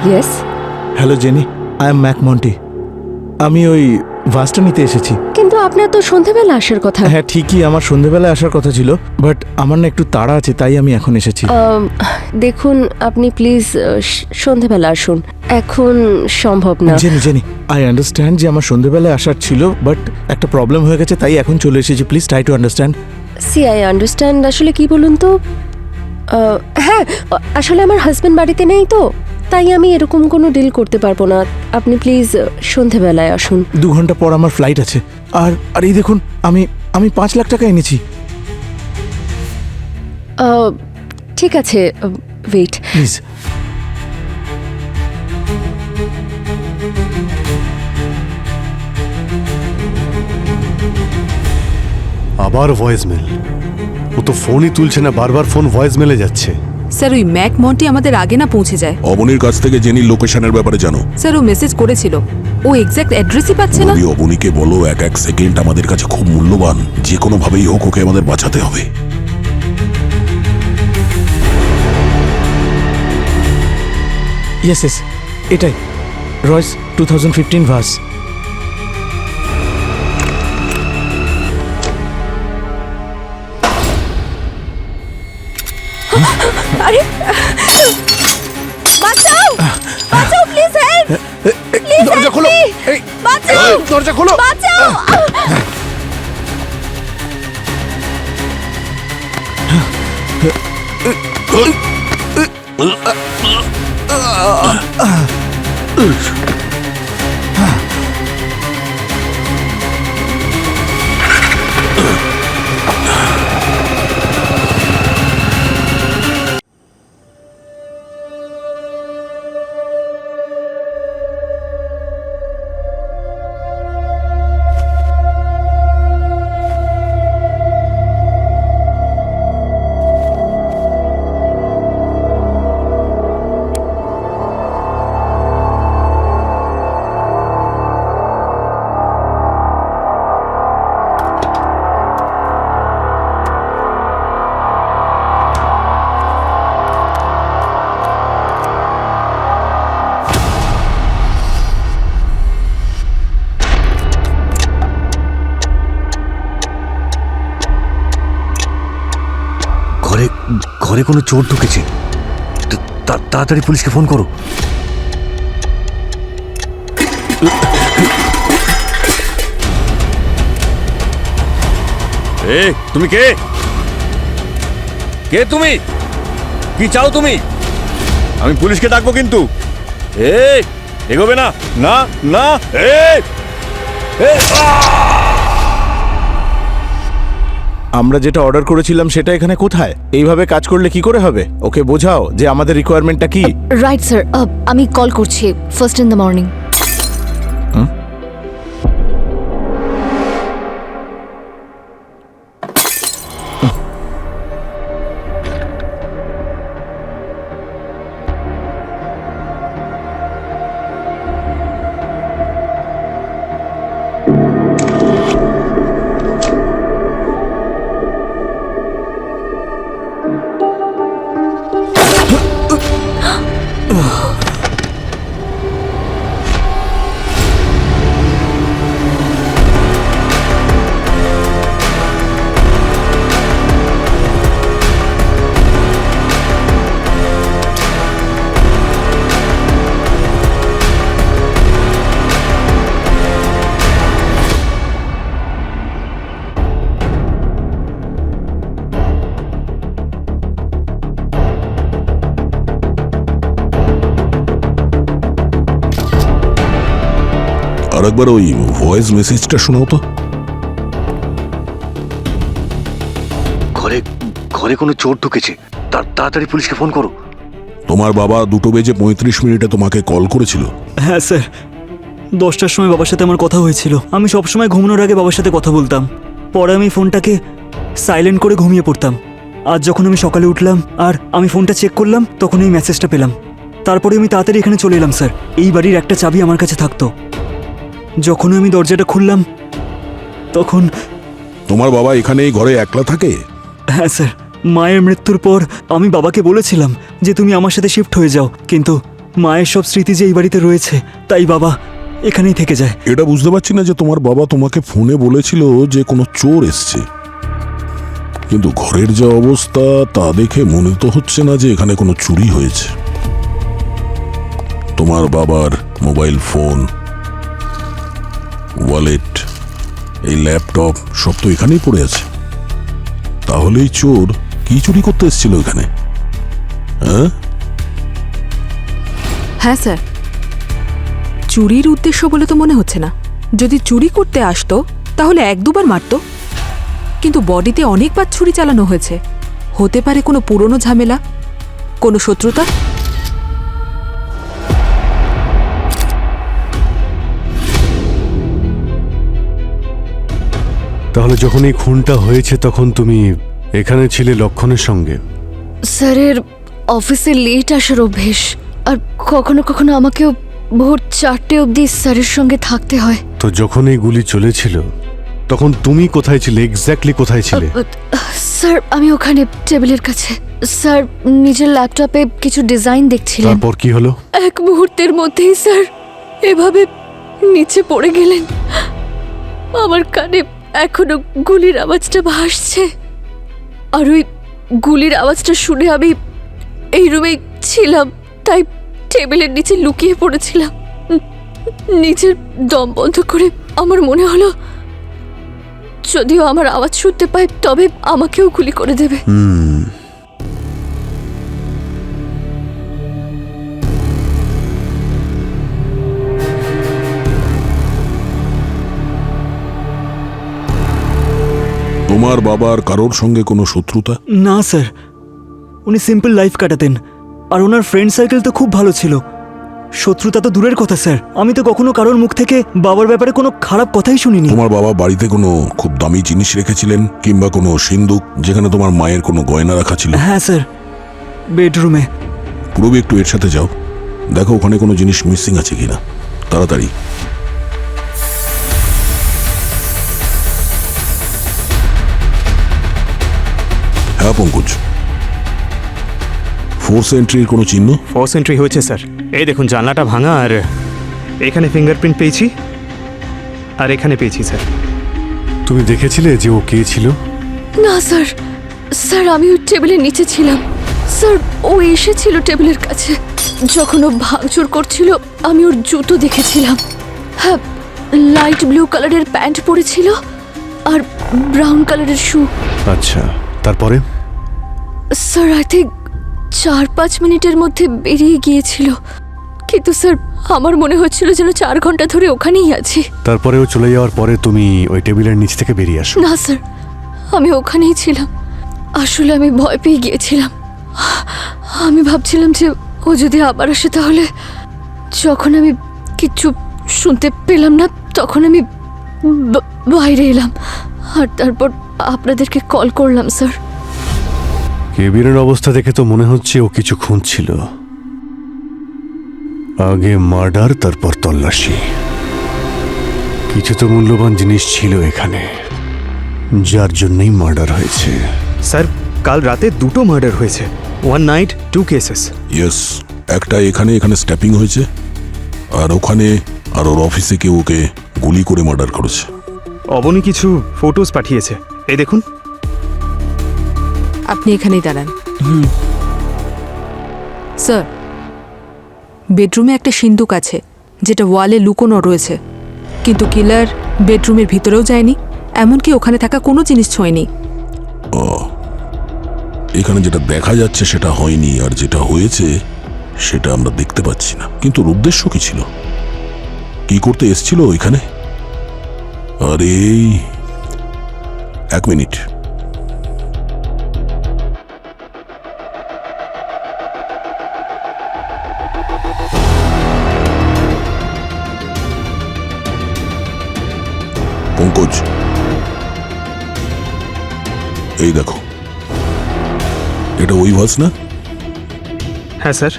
Yes. Hello Jenny, I am Mac Monty. আমি ওই ভাসটা নিতে এসেছি। কিন্তু আপনার তো সন্ধেবেলা আসার কথা। হ্যাঁ ঠিকই, আমার সন্ধেবেলায় আসার কথা ছিল, বাট আমার না একটু তাড়া আছে, তাই আমি এখন এসেছি। দেখুন আপনি প্লিজ সন্ধেবেলা আসুন, এখন সম্ভব না। জেনি জেনি, আই আন্ডারস্ট্যান্ড যে আমার সন্ধেবেলায় আসার ছিল, বাট একটা প্রবলেম হয়ে গেছে, তাই এখন চলে এসেছি। Please try to understand. See I understand. আসলে কি বলুন তো, হ্যাঁ আসলে আমার হাজব্যান্ড বাড়িতে নেই তো, তাই আমি এরকম কোনো ডিল করতে পারবো না। আপনি প্লিজ সন্ধেবেলায় আসুন। 2 ঘন্টা পর আমার ফ্লাইট আছে। আর আর এই দেখুন, আমি 5 লাখ টাকা এনেছি। ঠিক আছে, ওয়েট। প্লিজ। আবার ভয়েস মেল। ও তো ফোনই তুলছে না, বারবার ফোন ভয়েস মেলে যাচ্ছে। স্যার ওই ম্যাক মন্টি আমাদের আগে না পৌঁছে যায়। অবনীর কাছ থেকে জেনি লোকেশনের ব্যাপারে জানো? স্যার ও মেসেজ করেছিল, ও এক্স্যাক্ট অ্যাড্রেসই পাচ্ছে না। যদি অবনীকে বলো এক এক সেকেন্ড আমাদের কাছে খুব মূল্যবান, যে কোনো ভাবেই হোক ওকে আমাদের বাঁচাতে হবে। ইয়েস ইয়েস, এটাই রয়েস 2015 ভাস। আরে বাঁচাও, বাঁচাও প্লিজ, হেল্প প্লিজ, দরজা খোলো, এই বাঁচাও, দরজা খোলো। বাঁচাও। ঘরে ঘরে কোনো চোর ঢুকেছে। তাড়াতাড়ি পুলিশকে ফোন করো। তুমি কে? কে তুমি? কি চাও তুমি? আমি পুলিশকে ডাকবো কিন্তু। এগোবে না, না না। আমরা যেটা অর্ডার করেছিলাম সেটা এখানে কোথায়? এইভাবে কাজ করলে কি করে হবে? ওকে বোঝাও যে আমাদের রিকোয়ারমেন্টটা কি। রাইট স্যার, আমি কল করছি ফার্স্ট ইন দ্য মর্নিং। আর একবার ওই ভয়েস মেসেজটা শোনাও তো। ঘরে ঘরে কোনো চোর ঢুকেছে। তাড়াতাড়ি পুলিশকে ফোন করো। তোমার বাবা 2:35 তোমাকে কল করেছিল। হ্যাঁ স্যার, 10টার সময় বাবার সাথে আমার কথা হয়েছিল। আমি সবসময় ঘুমানোর আগে বাবার সাথে কথা বলতাম, পরে আমি ফোনটাকে সাইলেন্ট করে ঘুমিয়ে পড়তাম। আজ যখন আমি সকালে উঠলাম আর আমি ফোনটা চেক করলাম, তখন এই মেসেজটা পেলাম। তারপরে আমি তাড়াতাড়ি এখানে চলে এলাম স্যার। এই বাড়ির একটা চাবি আমার কাছে থাকতো। যখন আমি দরজাটা খুললাম তখন। তোমার বাবা এখানে এই ঘরে একলা থাকে? হ্যাঁ স্যার, মায়ের মৃত্যুর পর আমি বাবাকে বলেছিলাম যে তুমি আমার সাথে শিফট হয়ে যাও, কিন্তু মায়ের সব স্মৃতি যে এই বাড়িতে রয়েছে, তাই বাবা এখানেই থেকে যায়। এটা বুঝতে পারছি না যে তোমার বাবা তোমাকে ফোনে বলেছিল যে কোনো চোর এসছে, কিন্তু ঘরের যা অবস্থা তা দেখে মনে তো হচ্ছে না যে এখানে কোনো চুরি হয়েছে। তোমার বাবার মোবাইল ফোন, ওয়ালেট, এই ল্যাপটপ সব তো এখানেই পড়ে আছে। তাহলে এই চোর কি চুরি করতে এসেছিল এখানে? হ্যাঁ, হ্যাঁ স্যার, চুরির উদ্দেশ্য বলে তো মনে হচ্ছে না। যদি চুরি করতে আসতো তাহলে 1-2 বার মারতো, কিন্তু বডিতে অনেকবার ছুরি চালানো হয়েছে। হতে পারে কোনো পুরনো ঝামেলা, কোনো শত্রুতা। তাহলে যখন এই খুনটা হয়েছে তখন তুমি এখানে ছিলে লক্ষণের সঙ্গে? স্যারের অফিসে লেট আসার অভ্যেস, আর কখনো কখনো আমাকেও ভোর 4টে অবধি স্যারের সঙ্গে থাকতে হয়। তো যখন এই গুলি চলেছিল তখন তুমি কোথায় ছিলে, এক্স্যাক্টলি কোথায় ছিলে? স্যার আমি ওখানে টেবিলের কাছে, স্যার নিজের ল্যাপটপে কিছু ডিজাইন দেখছিলেন। তারপর কি হলো? এক মুহূর্তের মধ্যেই স্যার এভাবে নিচে পড়ে গেলেন। আমার কানে এখনো গুলির আওয়াজটা ভাসছে, আর ওই গুলির আওয়াজটা শুনে আমি এই রুমেই ছিলাম, তাই টেবিলের নিচে লুকিয়ে পড়েছিলাম। নিজের দম বন্ধ করে আমার মনে হলো যদিও আমার আওয়াজ শুনতে পায় তবে আমাকেও গুলি করে দেবে। তোমার বাবার কারোর সঙ্গে কোনো শত্রুতা? না স্যার, উনি সিম্পল লাইফ কাটাতেন, আর ওনার ফ্রেন্ড সার্কেল তো খুব ভালো ছিল। শত্রুতা তো দূরের কথা স্যার, আমি তো কখনো কারোর মুখ থেকে বাবার ব্যাপারে কোনো খারাপ কথাই শুনিনি। তোমার বাবা বাড়িতে কোনো খুব দামি জিনিস রেখেছিলেন, কিংবা কোনো সিন্দুক যেখানে তোমার মায়ের কোনো গয়না রাখা ছিল? হ্যাঁ স্যার, বেডরুমে। পূর্বে একটু এর সাথে যাও, দেখো ওখানে কোনো জিনিস মিসিং আছে কিনা। তাড়াতাড়ি। হ্যাঁ পঙ্কজ, ফোর্স এন্ট্রির কোনো চিহ্ন? ফোর্স এন্ট্রি হয়েছে স্যার। এই দেখুন, জানলাটা ভাঙা, আর এখানে ফিঙ্গারপ্রিন্ট পেয়েছি, আর এখানে পেয়েছি স্যার। তুমি দেখেছিলে যে ও কে ছিল? না স্যার, স্যার আমি ওই টেবিলের নিচে ছিলাম। স্যার ও এসেছিল টেবিলের কাছে, যখন ও ভাঙচুর করছিল আমি ওর জুতো দেখেছিলাম। হ্যাঁ, লাইট ব্লু কালারের প্যান্ট পরেছিল আর ব্রাউন কালারের শু। আচ্ছা, তারপরে? স্যার আই থিঙ্ক 4-5 মিনিটের মধ্যে বেরিয়ে গিয়েছিল, কিন্তু স্যার আমার মনে হচ্ছিল যেন 4 ঘন্টা ধরে ওখানেই আছি। তারপরে ও চলে যাওয়ার পরে তুমি ওই টেবিলের নিচ থেকে বেরিয়ে আসো? না স্যার, আমি ওখানেই ছিলাম। আসলে আমি ভয় পেয়ে গিয়েছিলাম। আমি ভাবছিলাম যে ও যদি আবার আসে তাহলে। যখন আমি কিচ্ছু শুনতে পেলাম না তখন আমি বাইরে এলাম, আর তারপর আপনাদেরকে কল করলাম স্যার। কেবিনের অবস্থা দেখে তো মনে হচ্ছে ও কিছু খুঁজছিল। আগে মার্ডার, তারপর তল্লাশি। কিছু তো মূল্যবান জিনিস ছিল এখানে, যার জন্যই মার্ডার হয়েছে। স্যার, কাল রাতে 2টো মার্ডার হয়েছে, 1 নাইট 2 কেসেস। ইয়েস, একটা এখানে স্ট্যাপিং হয়েছে, আর ওখানে আর ওর অফিসে কেউ ওকে গুলি করে মার্ডার করেছে। অবনী কিছু ফটোজ পাঠিয়েছে, এই দেখুন। আপনি এখানেই দাঁড়ান। স্যার, বেডরুমে একটা সিন্দুক আছে যেটা ওয়ালে লুকোনো রয়েছে, কিন্তু কিলার বেডরুমের ভিতরেও যায়নি, এমনকি ওখানে থাকা কোনো জিনিস ছোঁয়নি। এখানে যেটা দেখা যাচ্ছে সেটা হয়নি, আর যেটা হয়েছে সেটা আমরা দেখতে পাচ্ছি না। কিন্তু ওর উদ্দেশ্য কি ছিল? কি করতে এসেছিল ওইখানে? আরে 1 মিনিট। পঙ্কজ, এই দেখো, এটা ওই ভাস না? হ্যাঁ স্যার।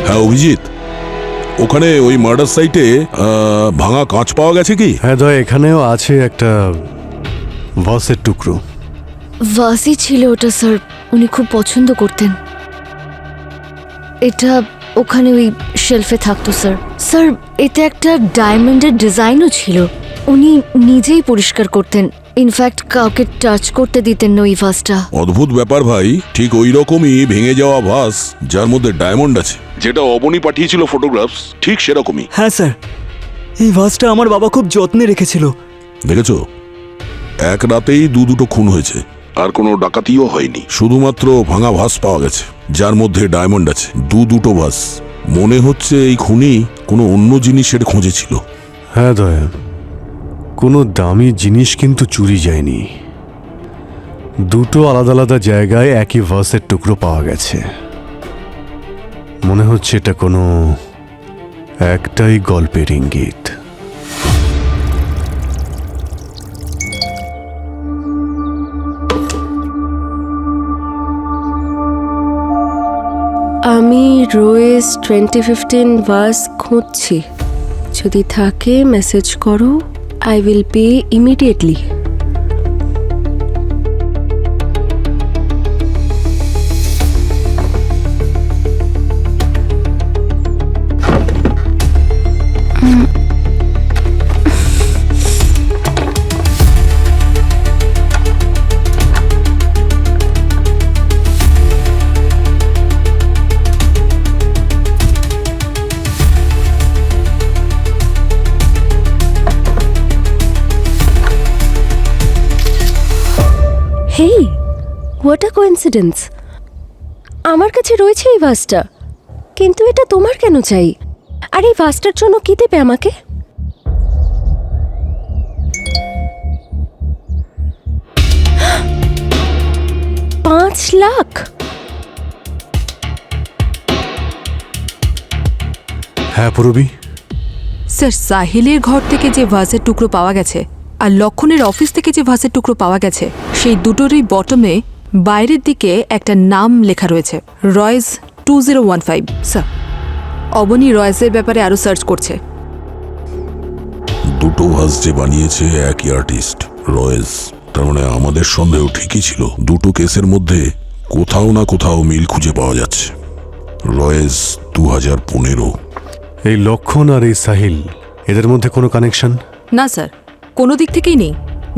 হ্যাঁ অভিজিৎ, ওখানে ওই মার্ডার সাইটে ভাঙা কাঁচ পাওয়া গেছে কি? হ্যাঁ দয়া, এখানেও আছে একটা ভাসের টুকরো। ভাসই ছিল ওটা স্যার, উনি খুব পছন্দ করতেন। এটা ওখানে ওই শেলফে থাকতো স্যার। স্যার এতে একটা ডায়মন্ডের ডিজাইনও ছিল, উনি নিজেই পরিষ্কার করতেন। ইনফ্যাক্ট কাউকে টাচ করতে দিতেন না ওই ভাসটা। অদ্ভুত ব্যাপার ভাই, ঠিক ওই রকমই ভেঙে যাওয়া ভাস যার মধ্যে ডায়মন্ড আছে, যেটা অবনী পাঠিয়েছিল ফটোগ্রাফস, ঠিক সেরকমই। হ্যাঁ স্যার, এই ভাসটা আমার বাবা খুব যত্নে রেখেছিল। দেখেছো, এক রাতেই দুটো খুন হয়েছে, আর কোনো ডাকাতিও হয়নি। শুধুমাত্র ভাঙা ভাস পাওয়া গেছে যার মধ্যে ডায়মন্ড আছে। দুটো ভাস। মনে হচ্ছে এই খুনি কোনো অন্য জিনিসের খোঁজে ছিল। হ্যাঁ দয়া, কোনো দামি জিনিস কিন্তু চুরি যায়নি। দুটো আলাদা আলাদা জায়গায় একই ভাসের টুকরো পাওয়া গেছে। মনে হচ্ছে এটা কোনো একটাই গল্পের ইঙ্গিত। আমি রোয়েস 2015 ভাস খুঁজছি, যদি থাকে মেসেজ করো, I will pay immediately. Hey, what a coincidence! আমার কাছে রয়েছে এই ভাসটা, কিন্তু এটা তোমার কেন চাই? আর এই ভাসটার জন্য কি দেবে আমাকে? $5 লাখ! হ্যাঁ পূরবী, স্যার সাহিলের ঘর থেকে যে ভাসের টুকরো পাওয়া গেছে আর লক্ষণের অফিস থেকে যে ভাসের টুকরো পাওয়া গেছে, সেই দুটোরই বটমে বাইরের দিকে একটা নাম লেখা রয়েছে, রয়েস 2015। স্যার অবনী রয়েসের ব্যাপারে আরও সার্চ করছে। দুটো ভাস যে বানিয়েছে একই আর্টিস্ট, রয়েস। তার মানে আমাদের সন্দেহ ঠিকই ছিল। দুটো কেসের মধ্যে কোথাও না কোথাও মিল খুঁজে পাওয়া যাচ্ছে। রয়েস 2015। এই লক্ষণ আর এই সাহিল, এদের মধ্যে কোনো কানেকশন? না স্যার, কোনো দিক থেকেই নেই।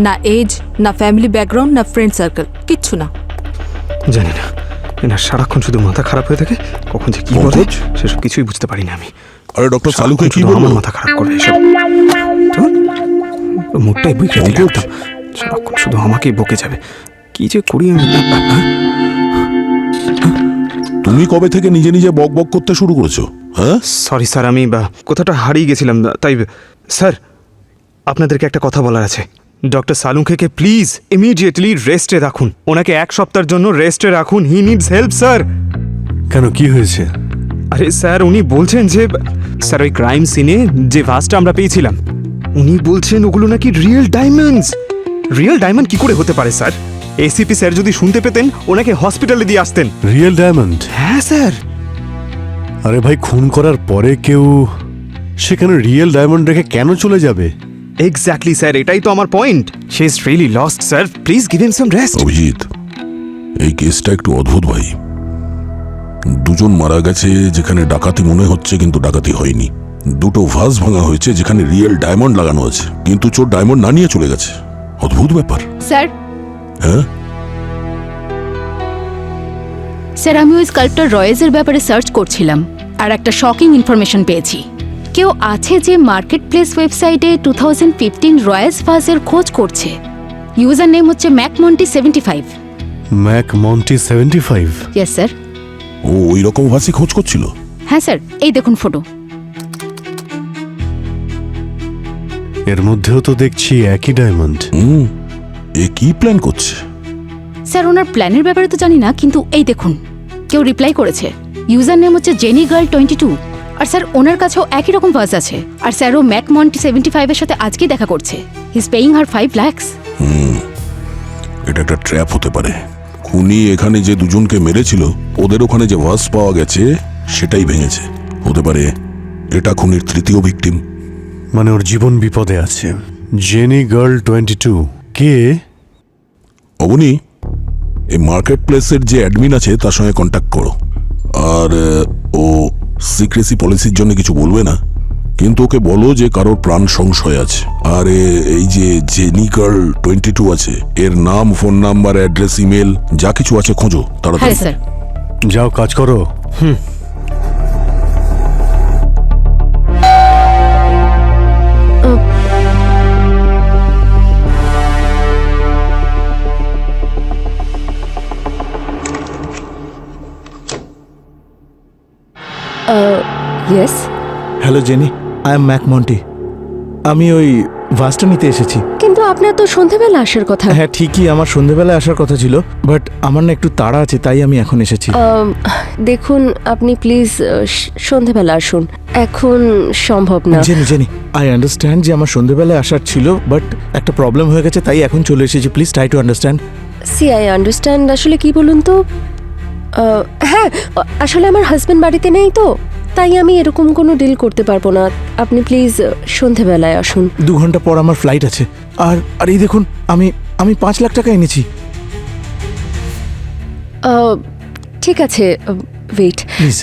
না এজ, না ফ্যামিলি ব্যাকগ্রাউন্ড, না ফ্রেন্ড সার্কেল, কিচ্ছু না। জানি না, এনার সারাক্ষণ শুধু মাথা খারাপ হয়ে থাকে, কখন যে কি বলে পঙ্কজ? সেসব কিছুই বুঝতে পারি না আমি। আরে ডক্টর সালুকে কি শুধু বলবো? আমার মাথা খারাপ করে এসব। ধুর, মুখটাই বইকে দিলে একদম। সারাক্ষণ শুধু আমাকেই বকে যাবে, কি যে করি আমি। তুমি কবে থেকে নিজে নিজে বক বক করতে শুরু করেছো? হ্যাঁ, সরি স্যার, আমি কোথাটা হারিয়ে গেছিলাম, তাই স্যার আপনাদেরকে একটা কথা বলার আছে। ডক্টর সালুঙ্খেকে প্লিজ ইমিডিয়েটলি রেস্টে রাখুন। ওনাকে 1 সপ্তাহের জন্য রেস্টে রাখুন। হি নিডস হেল্প স্যার। কেন, কি হয়েছে? আরে স্যার, উনি বলছেন যে স্যার ওই ক্রাইম সিনে যে ভাসটা আমরা পেয়েছিলাম, উনি বলছেন ওগুলো নাকি রিয়েল ডায়মন্ডস। রিয়েল ডায়মন্ড কি করে হতে পারে স্যার? এসিপি স্যার যদি শুনতে পেতেন, ওনাকে হসপিটালে দিয়ে আসতেন। Real diamond? হ্যাঁ স্যার। আরে ভাই, খুন করার পরে কেউ সেখানে রিয়েল ডায়মন্ড রেখে কেন চলে যাবে? এক্স্যাক্টলি স্যার, এটাই তো আমার point. She is really lost sir, please give him some rest. Abhijit, এই কেসটা একটু অদ্ভুত ভাই। দুজন মারা গেছে যেখানে ডাকাতি মনে হচ্ছে, কিন্তু ডাকাতি হয়নি। দুটো ভাস ভাঙা হয়েছে যেখানে রিয়েল ডায়মন্ড লাগানো আছে, কিন্তু চোর ডায়মন্ড না নিয়ে চলে গেছে। অদ্ভুত ব্যাপার। স্যার, হ্যাঁ, স্যার আমি ওই স্কাল্পটার রয়েসের ব্যাপারে সার্চ করছিলাম আর একটা শকিং ইনফরমেশন পেয়েছি। কেউ আছে যে মার্কেট প্লেস ওয়েবসাইটে 2015 রয়েস ভাসের খোঁজ করছে। ইউজার নেম হচ্ছে ম্যাকমন্টি75। ম্যাকমন্টি 75? Yes sir. ও ওই রকম ভাসই খোঁজ করছিল? হ্যাঁ স্যার, এই দেখুন ফটো। এর মধ্যেও তো দেখছি একই ডায়মন্ড। এ কি প্ল্যান করছে? স্যার ওনার প্ল্যানের ব্যাপারে তো জানি না, কিন্তু এই দেখুন কেউ রিপ্লাই করেছে। ইউজার নেম হচ্ছে জেনি গার্ল 22। আর স্যার ওনার কাছেও একই রকম ভাস আছে। আর স্যার ও ম্যাকমন্টি75 এর সাথে আজকেই দেখা করছে। He is paying her 5 lakhs। এটা একটা ট্র্যাপ হতে পারে। খুনি এখানে যে দুজনকে মেরেছিল, ওদের ওখানে যে ভাস পাওয়া গেছে সেটাই ভেঙেছে। হতে পারে এটা খুনির তৃতীয় ভিকটিম। মানে ওর জীবন বিপদে আছে। জেনি গার্ল 22 কে? অবনী, এই মার্কেট প্লেসের যে অ্যাডমিন আছে তার সঙ্গে কন্ট্যাক্ট করো। আর ও সিক্রেসি পলিসির জন্য কিছু বলবে না, কিন্তু ওকে বলো যে কারোর প্রাণ সংশয় আছে। আর এই যে জেনি গার্ল 22 আছে, এর নাম, ফোন নাম্বার, অ্যাড্রেস, ইমেল যা কিছু আছে খোঁজো হ্যাঁ তাড়াতাড়ি। স্যার। যাও কাজ করো। Yes. Hello Jenny, I am Mac Monty. আমি ওই ভাসটা নিতে এসেছি। কিন্তু আপনার তো সন্ধেবেলা আসার কথা। হ্যাঁ ঠিকই, আমার সন্ধেবেলায় আসার কথা ছিল, বাট আমার না একটু তাড়া আছে, তাই আমি এখন এসেছি। দেখুন আপনি প্লিজ সন্ধেবেলা আসুন, এখন সম্ভব না। জেনি জেনি, আই আন্ডারস্ট্যান্ড যে আমার সন্ধেবেলায় আসার ছিল, বাট একটা প্রবলেম হয়ে গেছে, তাই এখন চলে এসেছি। Please try to understand. See I understand. আসলে কি বলুন তো, হ্যাঁ আসলে আমার হাজব্যান্ড বাড়িতে নেই তো, তাই আমি এরকম কোনো ডিল করতে পারবো না। আপনি প্লিজ সন্ধেবেলায় আসুন। 2 ঘন্টা পর আমার ফ্লাইট আছে। আর আর এই দেখুন, আমি 5 লাখ টাকা এনেছি। ঠিক আছে, ওয়েট। প্লিজ।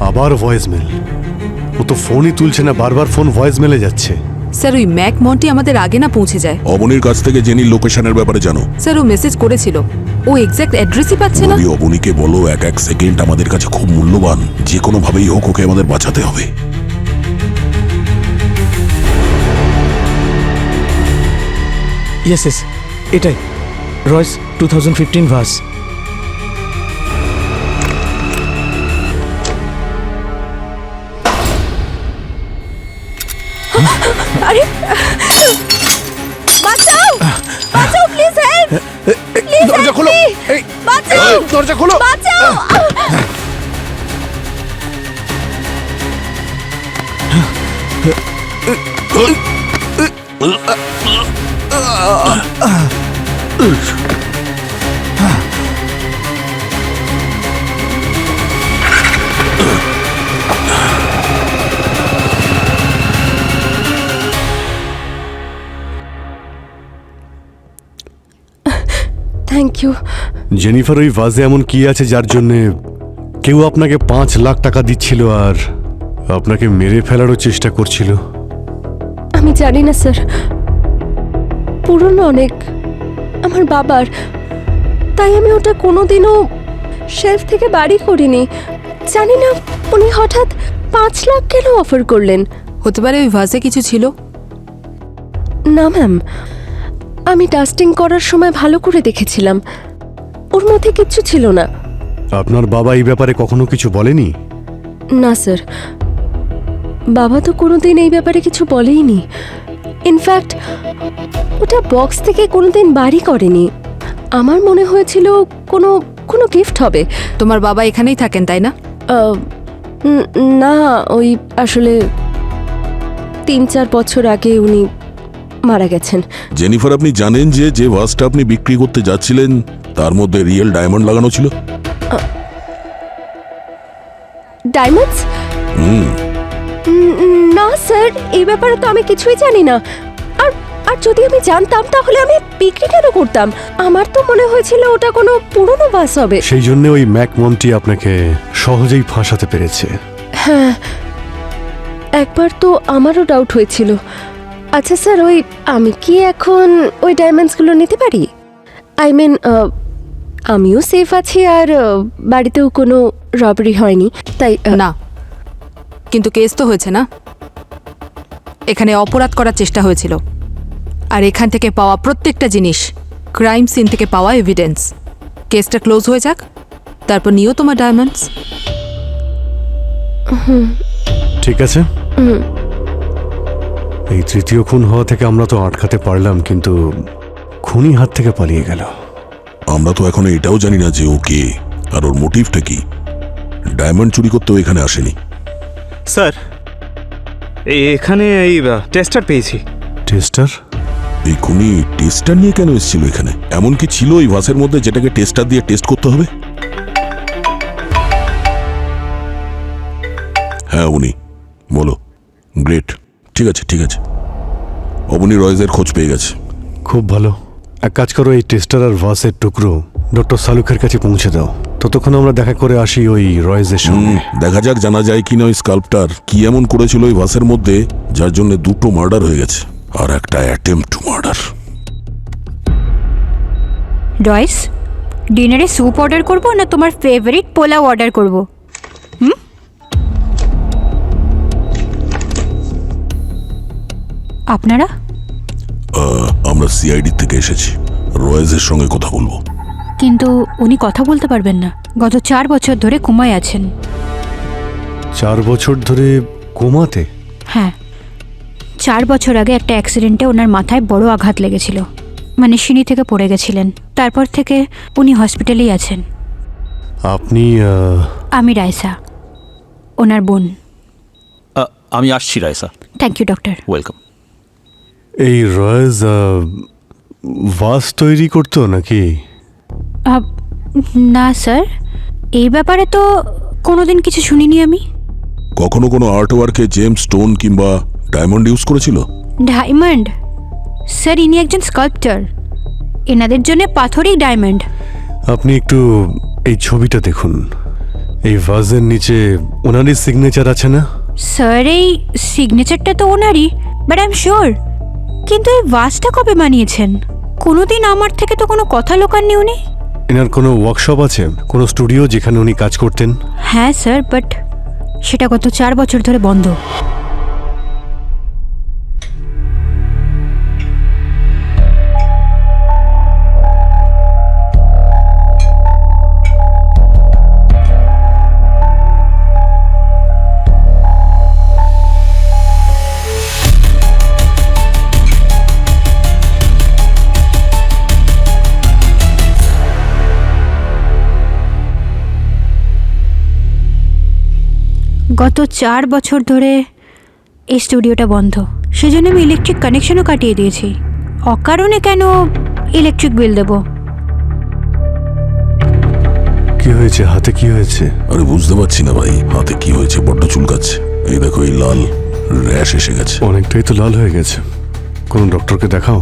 আবার ভয়েসমেল। ও তো ফোনই তুলছে না, বারবার ফোন ভয়েসমেলে যাচ্ছে। স্যার ওই ম্যাক মন্টি আমাদের আগে না পৌঁছে যায়। অবনীর কাছ থেকে জেনির লোকেশনের ব্যাপারে জানো। স্যার ও মেসেজ করেছিল, ও এক্স্যাক্ট অ্যাড্রেসই পাচ্ছে না। যদি অবনীকে বলো এক এক সেকেন্ড আমাদের কাছে খুব মূল্যবান, যে কোনো ভাবেই হোক ওকে আমাদের বাঁচাতে হবে। ইয়েস ইয়েস, এটাই রয়েস 2015 ভাস। আরে বাঁচাও, বাঁচাও প্লিজ, হেল্প প্লিজ, দরজা খোলো, এই বাঁচাও, দরজা খোলো, বাঁচাও। Thank you. জেনিফার, ওই ভাজে এমন কি আছে যার জন্যে কেউ আপনাকে 5 লাখ টাকা দিচ্ছিল আর আপনাকে মেরে ফেলারও চেষ্টা করছিল? আমি জানি না স্যার, পুরনো অনেক আমার বাবার, তাই আমি ওটা কোনোদিনও শেলফ থেকে বাড়ি করিনি। জানি না উনি হঠাৎ 5 লাখ কেন অফার করলেন। হতে পারে ওই ভাসে কিছু ছিল। না ম্যাম, আমি ডাস্টিং করার সময় ভালো করে দেখেছিলাম, ওর মধ্যে কিচ্ছু ছিল না। আপনার বাবা এই ব্যাপারে কখনো কিছু বলেনি? না স্যার, বাবা তো কোনোদিন এই ব্যাপারে কিছু বলেইনি। ইনফ্যাক্ট ওটা বক্স থেকে কোনোদিন বাড়ি করেনি। আমার মনে হয়েছিল কোনো কোনো গিফট হবে। তোমার বাবা এখানেই থাকেন তাই না? না, ওই আসলে 3-4 বছর আগে উনি মারা গেছেন। জেনিফার, আপনি জানেন যে যে ভাসটা আপনি বিক্রি করতে যাচ্ছিলেন তার মধ্যে রিয়েল ডায়মন্ড লাগানো ছিল? ডায়মন্ডস? না স্যার, এই ব্যাপারে তো আমি কিছুই জানি না। আর আর যদি আমি জানতাম তাহলে আমি বিক্রি কেন করতাম? আমার তো মনে হয়েছিল ওটা কোনো পুরনো বাস হবে। সেই জন্য ওই ম্যাক মন্টি আপনাকে সহজেই ফাঁসাতে পেরেছে। হ্যাঁ, একবার তো আমারও ডাউট হয়েছিল। আচ্ছা স্যার, ওই আমি কি এখন ওই ডায়মন্ডসগুলো নিতে পারি? আই মিন আমিও সেফ আছি আর বাড়িতেও কোনো রবারি হয়নি, তাই না, কিন্তু কেস তো হয়েছে না। এখানে অপরাধ করার চেষ্টা হয়েছিল, আর এখান থেকে পাওয়া প্রত্যেকটা জিনিস ক্রাইম সিন থেকে পাওয়া এভিডেন্স। কেসটা ক্লোজ হয়ে যাক, তারপর নিও তোমার ডায়মন্ডস। ঠিক আছে, এই তৃতীয় খুন হওয়া থেকে আমরা তো আটকাতে পারলাম, কিন্তু খুনি হাত থেকে পালিয়ে গেল। আমরা তো এখনো এটাও জানি না যে ও কে আর ওর মোটিভটা কি। ডায়মন্ড চুরি করতেও এখানে আসেনি। স্যার, এখানে এই টেস্টার পেয়েছি। টেস্টার? এই খুনি টেস্টার নিয়ে কেন এসেছিল এখানে? এমন কি ছিল এই ভাসের মধ্যে যেটাকে টেস্টার দিয়ে টেস্ট করতে হবে? হ্যাঁ উনি, বলো। গ্রেট, ঠিক আছে ঠিক আছে। অবনী রয়েজের খোঁজ পেয়ে গেছে। খুব ভালো। এক কাজ করো, এই টেস্টার আর ভাসের টুকরো ডক্টর সালুকের কাছে পৌঁছে দাও। ততক্ষণ আমরা দেখা করে আসি ওই রয়েজের সঙ্গে। দেখা যাক জানা যায় কিনা ওই স্কাল্পটার কি এমন করেছিল ওই ভাসের মধ্যে যার জন্য 2টো মার্ডার হয়ে গেছে আর একটা অ্যাটেম্পট টু মার্ডার। রয়েস, ডিনারে স্যুপ অর্ডার করব না তোমার ফেভারিট পোলাও অর্ডার করব? আপনারা? আমরা সিআইডি থেকে এসেছি, রয়েজের সঙ্গে কথা বলবো। কিন্তু উনি কথা বলতে পারবেন না। গত 4 বছর ধরে কোমায় আছেন। 4 বছর ধরে কোমাতে? হ্যাঁ, 4 বছর আগে একটা অ্যাক্সিডেন্টে ওনার মাথায় বড় আঘাত লেগেছিল, মানে সিঁড়ি থেকে পড়ে গেছিলেন। তারপর থেকে উনি হসপিটালেই আছেন। আপনি আমি রাইসা, ওনার বোন। আমি আসছি Raisa. Thank you doctor. Welcome. এই রয়েজ ভাস তৈরি করতো নাকি? না স্যার, এই ব্যাপারে তো কোনোদিন কিছু শুনিনি আমি। কখনো কোনো আর্ট ওয়ার্কে জেমস স্টোন কিংবা ডায়মন্ড ইউজ করেছিল? ডায়মন্ড? স্যার, ইনি একজন স্কাল্পচার, এনাদের জন্য পাথরই ডায়মন্ড। আপনি একটু এই ছবিটা দেখুন। এই ভাজের নিচে ওনারই সিগনেচার আছে না? স্যার, এই সিগনেচারটা তো ওনারই, বাট আই এম শিওর। কিন্তু এই ভাসটা কবে বানিয়েছেন? কোনোদিন আমার থেকে তো কোনো কথা লোকাননি উনি। এনার কোনো ওয়ার্কশপ আছে, কোনো স্টুডিও যেখানে উনি কাজ করতেন? হ্যাঁ স্যার, বাট সেটা গত 4 বছর ধরে বন্ধ। গত 4 বছর ধরে এই স্টুডিওটা বন্ধ। সেজন্য আমি ইলেকট্রিক কানেকশনও কাটিয়ে দিয়েছি। অকারণে কেন ইলেকট্রিক বিল দেব? কি হয়েছে হাতে, কি হয়েছে? আরে বুঝতে পারছি না ভাই, হাতে কি হয়েছে, বড্ড চুলকাচ্ছে। এই দেখো, এই লাল র্যাশ এসে গেছে। অনেকটাই তো লাল হয়ে গেছে। কোনো ডক্টরকে দেখাও।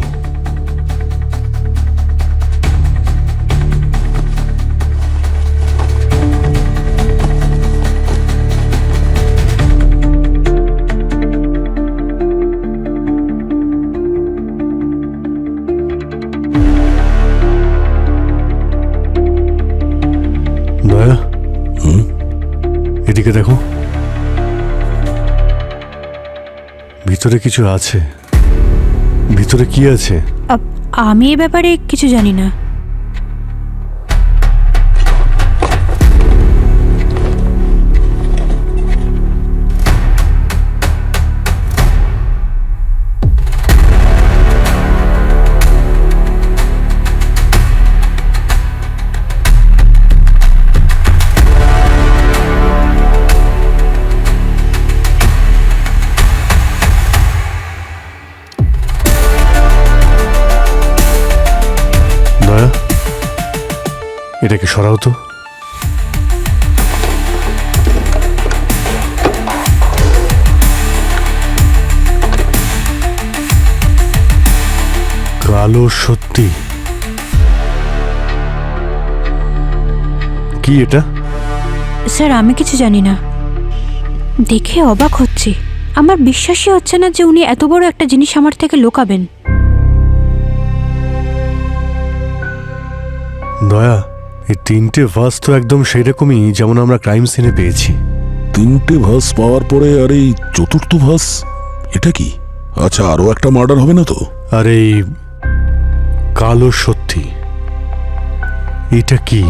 দয়া, এদিকে দেখো, ভিতরে কিছু আছে। ভিতরে কি আছে? আমি এ ব্যাপারে কিছু জানি না। এটাকে সরাও তো। কালো সত্যি? কি এটা? স্যার, আমি কিছু জানি না। দেখে অবাক হচ্ছি। আমার বিশ্বাসই হচ্ছে না যে উনি এত বড় একটা জিনিস আমার থেকে লুকাবেন। দয়া, এই 3টে ভাস তো একদম সেই রকমই যেমন আমরা ক্রাইম সিনে পেয়েছি। 3টে ভাস পাওয়ার পরে আর এই 4র্থ ভাস, এটা কি? আচ্ছা, আরো একটা মার্ডার হবে না তো? আর এই কালো সত্যি, এটা কি?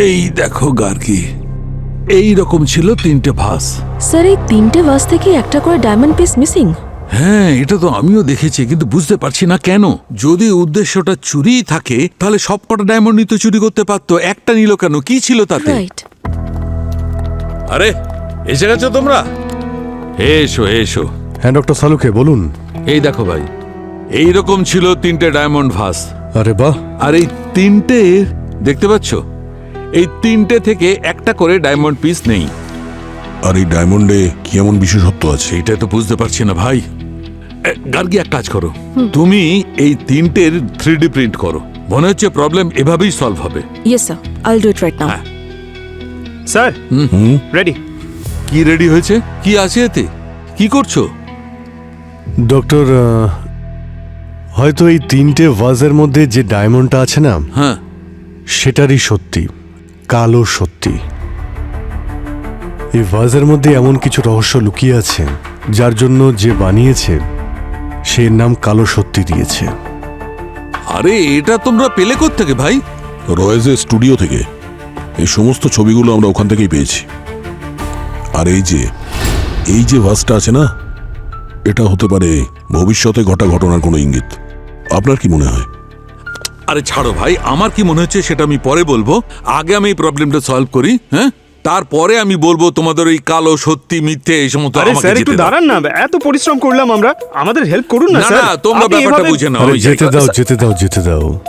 এই দেখো গার্গি, এই রকম ছিল 3টে ভাস। স্যার, এই 3টে ভাস থেকে একটা করে ডায়মন্ড পিস মিসিং। হ্যাঁ, এটা তো আমিও দেখেছি, কিন্তু বুঝতে পারছি না কেন। যদি উদ্দেশ্যটা চুরি থাকে তাহলে সবকটা ডায়মন্ডই তো চুরি করতে পারতো, একটা নিল কেন? কি ছিল তাতে? রাইট। আরে এসে গেছো তোমরা? এসো এসো। হ্যাঁ ডক্টর সালুকে বলুন। এই দেখো ভাই, এই রকম ছিল 3টে ডায়মন্ড ভাস। আরে বাহ, আর এই 3টে দেখতে পাচ্ছ, এই 3টে থেকে একটা করে ডায়মন্ড পিস নেই। আর এই ডায়মন্ডে কি এমন বিশেষত্ব আছে? এইটা তো বুঝতে পারছি না ভাই। গার্গী, এক কাজ করো, তুমি এই 3টের 3D প্রিন্ট করো। মনে হচ্ছে প্রবলেম এভাবেই সলভ হবে। Yes sir, I will do it right now. Sir ready. কি রেডি হয়েছে? কি আছে এতে? কি করছো? ডক্টর হয়তো এই 3টে ভাজের মধ্যে যে ডায়মন্ডটা আছে না, হ্যাঁ, সেটারই সত্যি, কালো সত্যি। এই ভাজের মধ্যে এমন কিছু রহস্য লুকিয়ে আছে, যার জন্য যে বানিয়েছে সে নাম কালো সত্যি দিয়েছে। আরে এটা তোমরা পেলে কোত্থেকে ভাই? রয়েজের স্টুডিও থেকে। এই সমস্ত ছবিগুলো আমরা ওখান থেকেই পেয়েছি। আর এই যে ভাসটা আছে না, এটা হতে পারে ভবিষ্যতে ঘটা ঘটনার কোনো ইঙ্গিত। আপনার কি মনে হয়? আরে ছাড়ো ভাই, আমার কি মনে হচ্ছে সেটা আমি পরে বলবো। আগে আমি এই প্রবলেমটা সলভ করি, হ্যাঁ, তারপরে আমি বলবো তোমাদের ওই কালো সত্যি মিথ্যে এই সমস্ত। আরে আমাকে স্যার যেতে একটু দাও। দাঁড়ান না, এত পরিশ্রম করলাম আমরা, আমাদের হেল্প করুন না না স্যার। না, তোমরা আপনি ব্যাপারটা এভাবে- বুঝে নাও। আরে ওই যেতে জায়গা- দাও, যেতে দাও, যেতে দাও।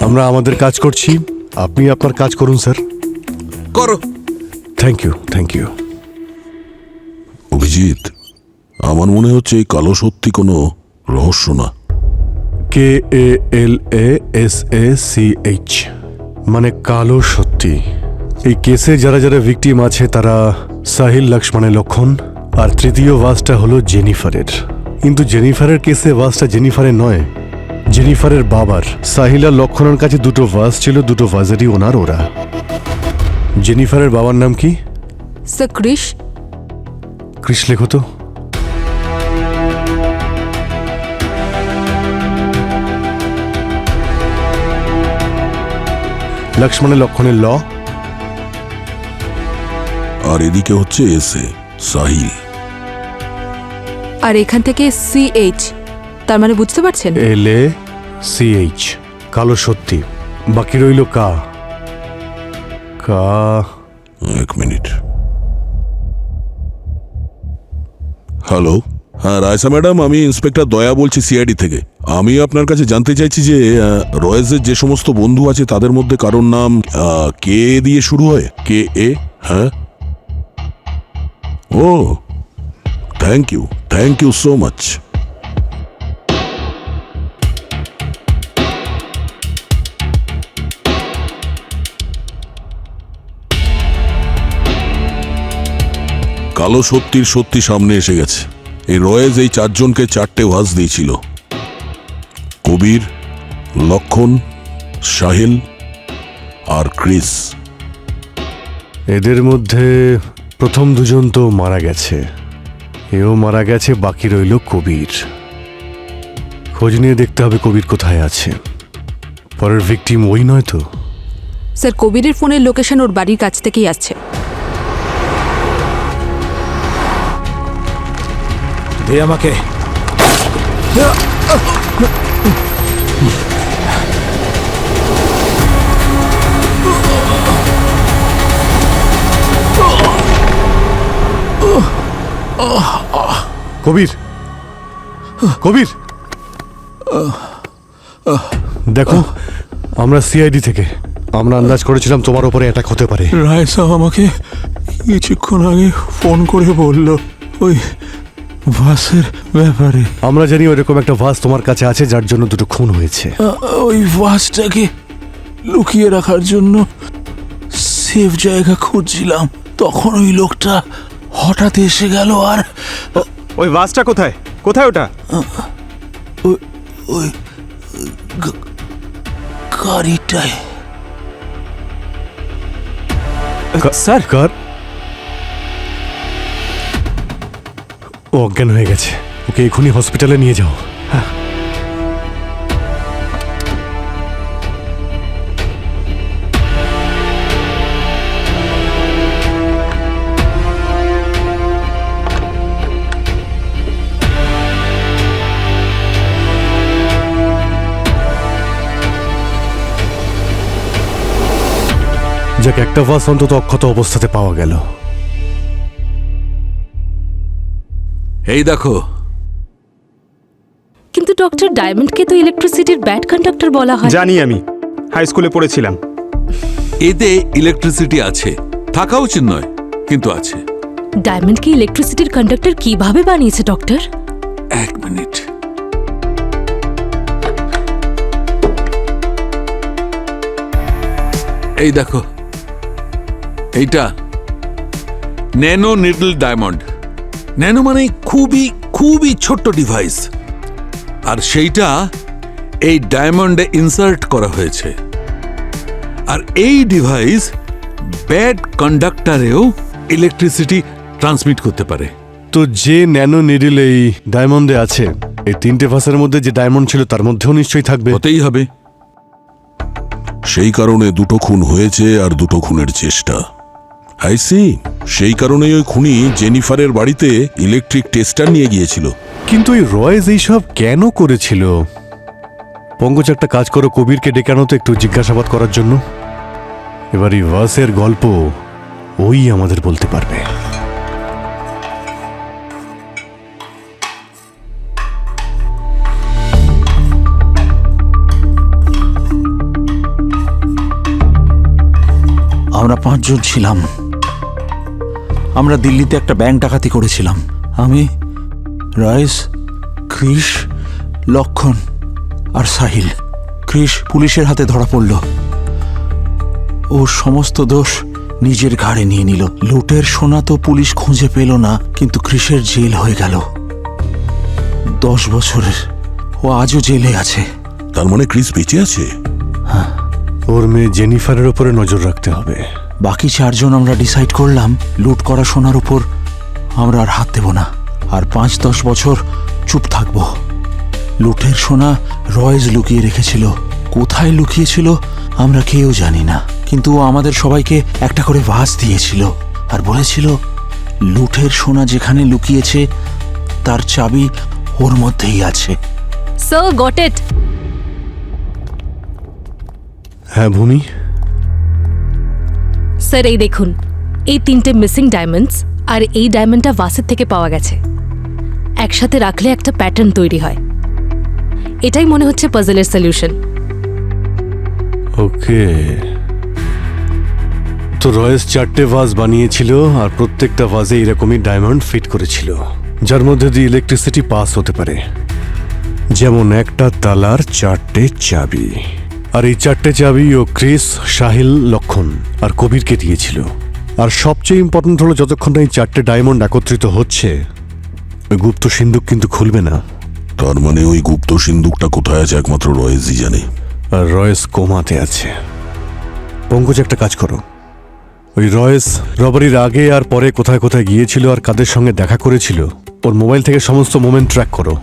আমরা আমাদের কাজ করছি, আপনি আপনার কাজ করুন স্যার। করো। Thank you, thank you. Abhijit, আমার মনে হচ্ছে এই কালো সত্যি কোনো রহস্য না। KALASACH মানে কালো সত্যি। এই কেসে যারা যারা ভিকটিম আছে তারা সাহিল, লক্ষ্মণের লক্ষণ, আর তৃতীয় ভাসটা হলো জেনিফারের। কিন্তু জেনিফারের কেসে ভাসটা জেনিফারের নয়, জেনিফারের বাবার। সাহিল আর লক্ষণের কাছে দুটো ভাস ছিল, দুটো ভাসেরই ওনার ওরা। জেনিফারের বাবার নাম কি? স্যার ক্রিশ। ক্রিশ লেখো তো। লক্ষ্মণের লক্ষণের ল। আর এদিকে হচ্ছে এসে সাহিল। আর এখান থেকে CH, তার মানে বুঝতে পারছেন? LACH কালো সত্যি। বাকি রইল কা। এক মিনিট। হ্যালো, হ্যাঁ রায়সা ম্যাডাম, আমি ইন্সপেক্টর দয়া বলছি সিআইডি থেকে। আমি আপনার কাছে জানতে চাইছি যে রয়েজের যে সমস্ত বন্ধু আছে তাদের মধ্যে কারোর নাম কে দিয়ে শুরু হয়? KA? হ্যাঁ। ও থ্যাংক ইউ সো মাচ। কালো সত্যির সত্যি সামনে এসে গেছে। এই রয়েজ এই 4 জনকে 4টে ভাস দিয়েছিল। কবির, লক্ষণ, সাহিল আর ক্রিস। এদের মধ্যে প্রথম দুজন তো মারা গেছে, এও মারা গেছে। বাকি রইল কবির। খোঁজ নিয়ে দেখতে হবে কবির কোথায় আছে। পরের ভিকটিম ওই নয় তো? স্যার কবিরের ফোনের লোকেশন ওর বাড়ির কাছ থেকেই আসছে। দে আমাকে। কবির, কবির দেখো, আমরা সিআইডি থেকে। আমরা আন্দাজ করেছিলাম তোমার উপরে অ্যাটাক হতে পারে। রায় সাহেব আমাকে কিছুক্ষণ আগে ফোন করে বলল ওই ভাসের ব্যাপারে। আমরা জানি ওইরকম একটা ভাস তোমার কাছে আছে, যার জন্য দুটো খুন হয়েছে। ওই ভাসটাকে লুকিয়ে রাখার জন্য সেফ জায়গা খুঁজছিলাম, তখন ওই লোকটা হঠাৎ এসে গেল। আর ওই ভাসটা কোথায়? কোথায় ওটা? ওই গাড়িটায়। স্যার কার? ও অজ্ঞান হয়ে গেছে, ওকে এখনই হসপিটালে নিয়ে যাও। যাক, একটা ভাস অন্তত অক্ষত অবস্থাতে পাওয়া গেল। এই দেখো, ডক্টর ডায়মন্ডকে তো ইলেকট্রিসিটির ব্যাড কন্ডাক্টর বলা হয়। জানি, আমি হাই স্কুলে পড়েছিলাম। এতে ইলেকট্রিসিটি আছে, থাকা উচিত নয় কিন্তু আছে। ডায়মন্ডকে ইলেকট্রিসিটির কন্ডাক্টর কিভাবে বানিয়েছে ডক্টর? এক মিনিট। এই দেখো, এইটা ন্যানো নিডল ডায়মন্ড। ন্যানো মানে খুবই খুবই ছোট্ট ডিভাইস, আর সেইটা এই ডায়মন্ডে ইনসার্ট করা হয়েছে। আর এই ডিভাইস ব্যাড কন্ডাক্টরেও ইলেকট্রিসিটি ট্রান্সমিট করতে পারে। তো যে ন্যানো নিডল এই ডায়মন্ডে আছে, এই 3টে ভাসের মধ্যে যে ডায়মন্ড ছিল তার মধ্যেও নিশ্চয়ই থাকবে। হতেই হবে। সেই কারণে 2টো খুন হয়েছে আর 2টো খুনের চেষ্টা। আইসি, সেই কারণেই ওই খুনি জেনিফারের বাড়িতে ইলেকট্রিক টেস্টার নিয়ে গিয়েছিল। কিন্তু এই রয়েজ এইসব কেন করেছিল? পঙ্কজ, একটা কাজ করো, কবিরকে ডেকে আনো তো একটু জিজ্ঞাসাবাদ করার জন্য। এবার এই ভাসের গল্প ওই আমাদের বলতে পারবে। আমরা 5 জন ছিলাম। আমরা দিল্লিতে একটা ব্যাংক ডাকাতি করেছিলাম। আমি, রয়েস, ক্রিশ, লক্ষণ আর সাহিল। ক্রিশ পুলিশের হাতে ধরা পড়ল। ও সমস্ত দোষ নিজের ঘাড়ে নিয়ে নিল। লুটের সোনা তো পুলিশ খুঁজে পেল না, কিন্তু ক্রিশের জেল হয়ে গেল 10 বছরের। ও আজও জেলে আছে। তার মানে ক্রিস বেঁচে আছে? ওর মেয়ে জেনিফারের ওপরে নজর রাখতে হবে। বাকি 4 জন আমরা ডিসাইড করলাম লুট করা সোনার উপর আমরা আর হাত দেব না, আর 5-10 বছর চুপ থাকব। লুটের সোনা রয়েজ লুকিয়ে রেখেছিল। কোথায় লুকিয়েছিল আমরা কেউ জানি না, কিন্তু ও আমাদের সবাইকে একটা করে ভাস দিয়েছিল আর বলেছিল লুটের সোনা যেখানে লুকিয়েছে তার চাবি ওর মধ্যেই আছে। So got it. হ্যাঁ ভূমি, স্যার এই দেখুন, এই 3টে মিসিং ডায়মন্ডস আর এই ডায়মন্ডটা ভাসের থেকে পাওয়া গেছে। একসাথে রাখলে একটা প্যাটার্ন তৈরি হয়। এটাই মনে হচ্ছে পাজলের সলিউশন। ওকে। তো রয়েস 4টে ভাস বানিয়েছিল আর প্রত্যেকটা ভাসে এরকমই ডায়মন্ড ফিট করেছিল, যার মধ্যে দিয়ে ইলেকট্রিসিটি পাস হতে পারে। যেমন একটা তালার 4টে চাবি। আর এই 4টে চাবি ও ক্রিস, সাহিল, লক্ষণ আর কবিরকে দিয়েছিল। আর সবচেয়ে ইম্পর্টেন্ট হলো, যতক্ষণ না এই 4টে ডায়মন্ড একত্রিত হচ্ছে ওই গুপ্ত সিন্ধুক কিন্তু খুলবে না। তার মানে ওই গুপ্ত সিন্ধুকটা কোথায় আছে একমাত্র রয়েসই জানে। আর রয়েস কোমাতে আছে। পঙ্কজ, একটা কাজ করো, ওই রয়েস রবারির আগে আর পরে কোথায় কোথায় গিয়েছিল আর কাদের সঙ্গে দেখা করেছিল ওর মোবাইল থেকে সমস্ত মোমেন্ট ট্র্যাক করো।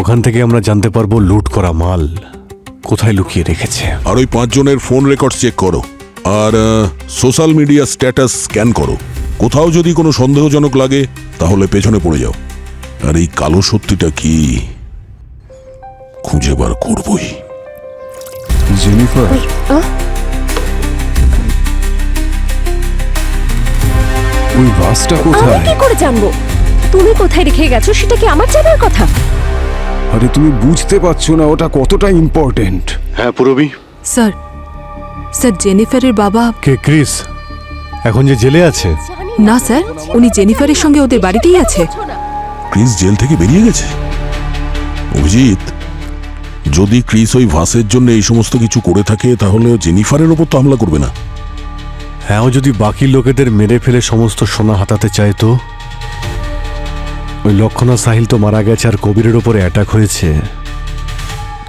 ওখান থেকে আমরা জানতে পারবো লুট করা মাল কোথায় লুকিয়ে রেখেছে। আর ওই 5 জনের ফোন রেকর্ড চেক করো, আর সোশ্যাল মিডিয়া স্ট্যাটাস স্ক্যান করো। কোথাও যদি কোনো সন্দেহজনক লাগে তাহলে পেছনে পড়ে যাও। আর এই কালো সত্যিটা কি খুঁজে বার করবই। জেনিফার, ওই বাসটা আমি কোথায়? কি করে জানবো? তুমি কোথায় রেখে গেছো সেটা কি আমার জানার কথা? আরে তুমি বুঝতে পারছো না ওটা কতটা ইম্পর্টেন্ট। হ্যাঁ পুরবি। স্যার, স্যার জেনিফারের বাবা। কে ক্রিস এখন যে জেলে আছে? না স্যার, উনি জেনিফারের সঙ্গে ওদের বাড়িতেই আছে। ক্রিস জেল থেকে বেরিয়ে গেছে? অভিজিৎ, যদি ক্রিস ওই ভাসের জন্য এই সমস্ত কিছু করে থাকে তাহলে জেনিফারের ওপর তো হামলা করবে না। হ্যাঁ, ও যদি বাকি লোকেদের মেরে ফেলে সমস্ত সোনা হাতাতে চায় তো? ওই লক্ষণ আর সাহিল তো মারা গেছে আর কবিরের ওপরে অ্যাটাক হয়েছে,